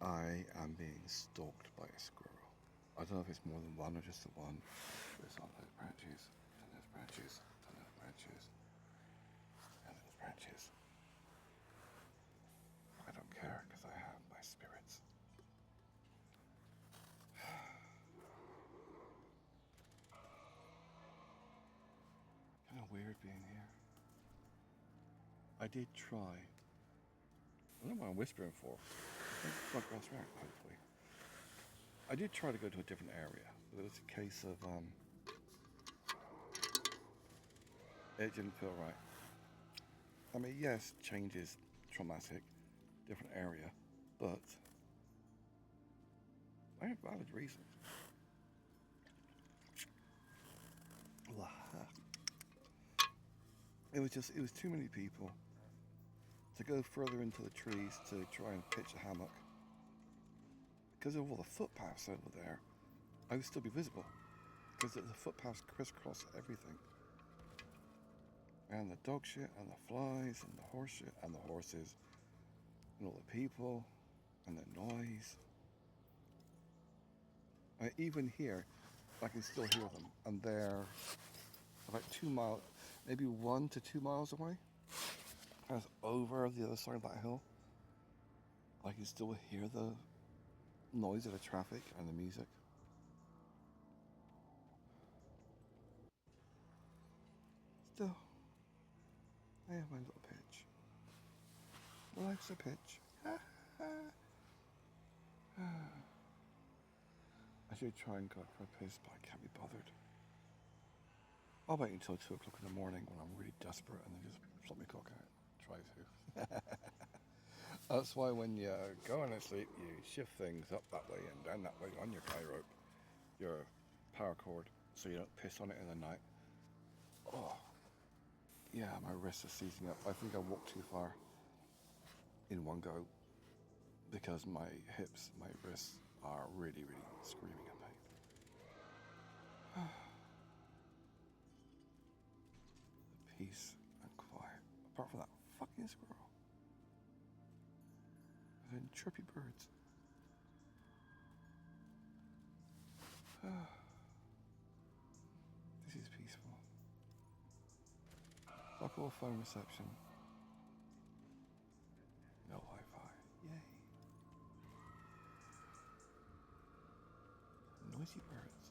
I am being stalked by a squirrel. I don't know if it's more than one or just the one. It's on those branches, and those branches, and those branches, and those branches. I don't care because I have my spirits. Kind of weird being here. I did try. I don't know what I'm whispering for. Front grass rack, hopefully. I did try to go to a different area, but it was a case of it didn't feel right. I mean, yes, change is traumatic, different area, but I have valid reasons. It was too many people to go further into the trees to try and pitch a hammock. Because of all the footpaths over there, I would still be visible. Because the footpaths crisscross everything. And the dog shit, and the flies, and the horse shit, and the horses, and all the people, and the noise. Even here, I can still hear them. And they're about 2 miles, maybe 1 to 2 miles away. Kind of over the other side of that hill. I can still hear the noise of the traffic and the music. Still, I have my little pitch. Life's a pitch. I should try and go for a piss, but I can't be bothered. I'll wait until 2 o'clock in the morning when I'm really desperate and then just flop my cock out. Try to. That's why when you go on to sleep, you shift things up that way and down that way on your guy rope, your power cord, so you don't piss on it in the night. Oh, yeah, my wrists are seizing up. I think I walked too far in one go because my hips, my wrists are really, really screaming at me. Peace and quiet. Apart from that fucking squirrel. And then chirpy birds. This is peaceful. Fuck all phone reception. No Wi-Fi. Yay. Noisy birds.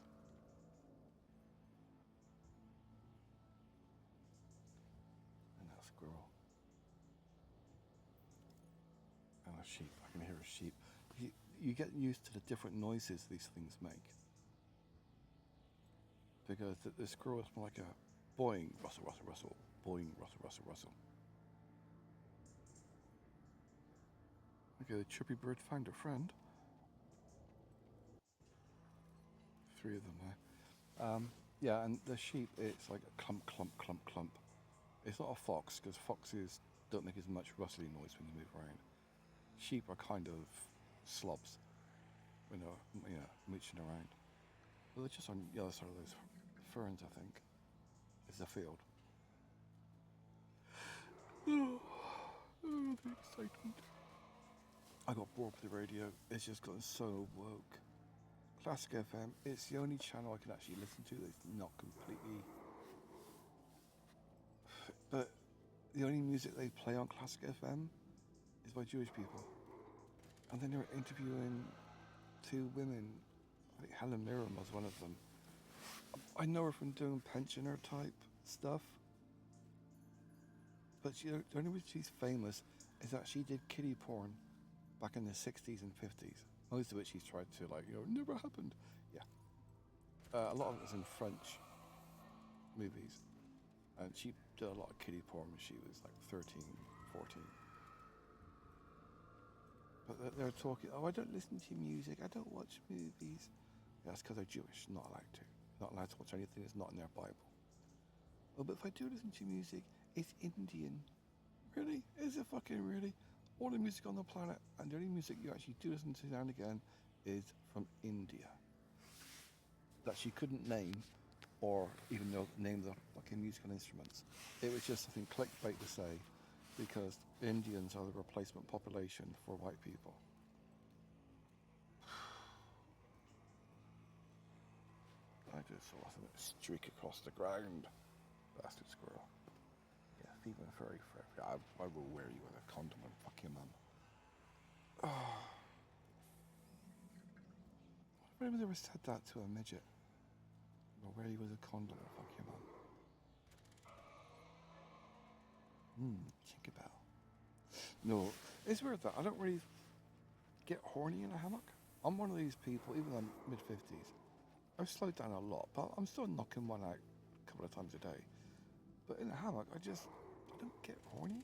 And that squirrel. And a sheep. I can hear a sheep. You get used to the different noises these things make. Because the squirrel is more like a boing, rustle, rustle, rustle. Boing, rustle, rustle, rustle. Okay, the chirpy bird found a friend. 3 of them there. Yeah, and the sheep, it's like a clump, clump, clump, clump. It's not a fox, because foxes don't make as much rustling noise when they move around. Sheep are kind of slobs when they're, mooching around. But they're just on the other side of those ferns, I think. It's the field. Oh, the excitement. I got bored with the radio. It's just gotten so woke. Classic FM, it's the only channel I can actually listen to that's not completely. But the only music they play on Classic FM is by Jewish people. And then they were interviewing 2 women. I think Helen Mirren was one of them. I know her from doing pensioner type stuff. But the only reason she's famous is that she did kiddie porn back in the 60s and 50s. Most of it she's tried to, never happened. Yeah. A lot of it was in French movies. And she did a lot of kiddie porn when she was like 13, 14. But they're talking, I don't listen to music, I don't watch movies. Yeah, that's because they're Jewish, not allowed to. Not allowed to watch anything that's not in their Bible. Oh, but if I do listen to music, it's Indian. Really? Is it fucking really? All the music on the planet, and the only music you actually do listen to now and again is from India. That she couldn't name, or even name the fucking musical instruments. It was just something clickbait to say, because Indians are the replacement population for white people. just saw something streak across the ground. Bastard squirrel. Yeah, thieving furry forever. I will wear you with a condom and fuck your mum. Oh. What if anyone ever said that to a midget? I'll wear you with a condom and fuck your mum. Tinkerbell. No, it's weird that I don't really get horny in a hammock. I'm one of these people, even though I'm mid-50s, I've slowed down a lot, but I'm still knocking one out a couple of times a day. But in a hammock, I don't get horny.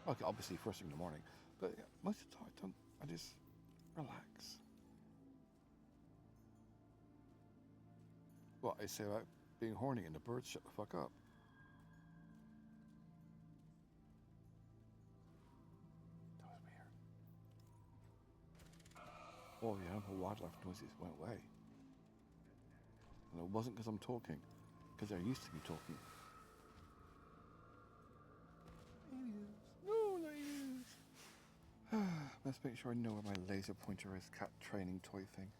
Okay, obviously first thing in the morning, but most of the time I just relax. What I say about being horny and the birds shut the fuck up. That was weird. Oh, the animal wildlife noises went away. And it wasn't because I'm talking, because they're used to me talking. Aliens. No, not aliens. Let's make sure I know where my laser pointer is, cat training toy thing.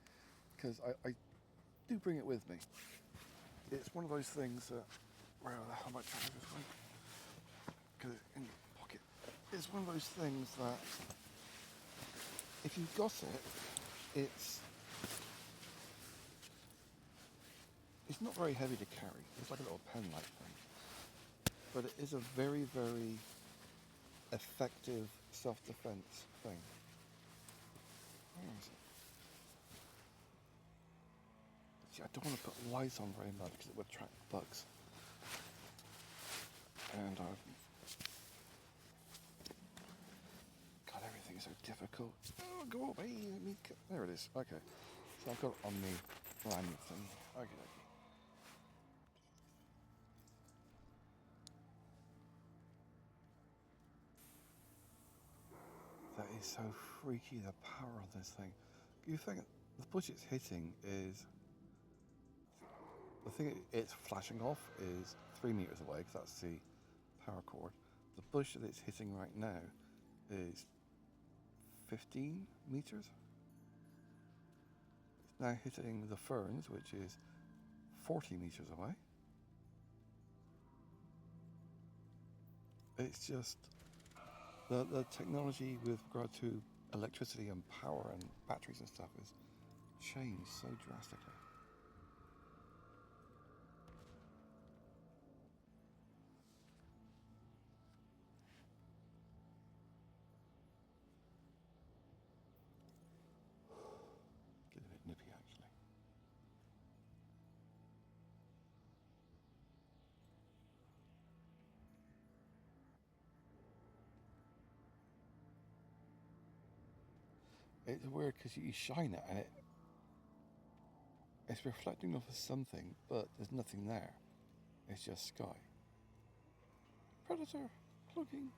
Because I do bring it with me. It's one of those things that, where the hell am I trying to this way? Because it's in your pocket. It's one of those things that, if you've got it, it's not very heavy to carry. It's like a little pen-like thing. But it is a very, very effective self-defense thing. Where is it? See, I don't want to put lights on very much because it would attract bugs. And God, everything's so difficult. Oh, go away. There it is. Okay. So I've got it on the landing thing. Okay. That is so freaky, the power of this thing. You think the bush it's hitting is... The thing it's flashing off is 3 meters away, because that's the power cord. The bush that it's hitting right now is 15 meters. It's now hitting the ferns, which is 40 meters away. It's just... The technology with regard to electricity and power and batteries and stuff has changed so drastically. Get a bit nippy actually. It's weird because you shine it and it's reflecting off of something, but there's nothing there. It's just sky. Predator, looking.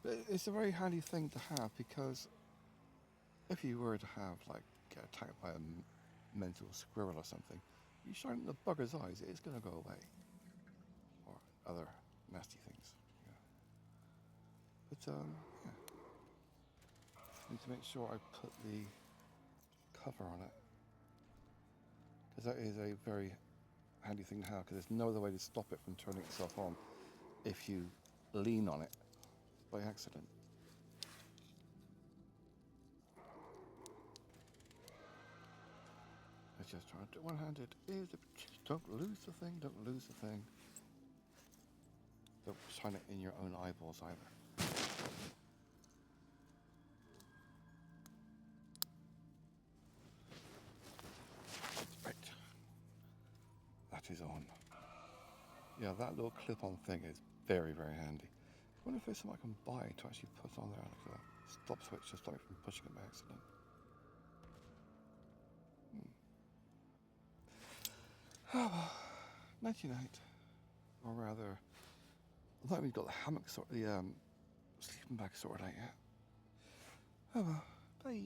But it's a very handy thing to have because if you were to get attacked by a mental squirrel or something, you shine it in the bugger's eyes, it's going to go away. Or other nasty things. Yeah. But yeah. Need to make sure I put the cover on it, because that is a very handy thing to have, because there's no other way to stop it from turning itself on if you lean on it by accident. Let's just try to do it one-handed. Don't lose the thing, don't lose the thing. Don't shine it in your own eyeballs either. Right. That is on. Yeah, that little clip-on thing is very, very handy. I wonder if there's something I can buy to actually put on there, like a stop switch to stop me from pushing it by accident. Oh well, nighty night. Or rather, I thought we'd got the hammock sleeping bag sorted out yet. Oh well, bye.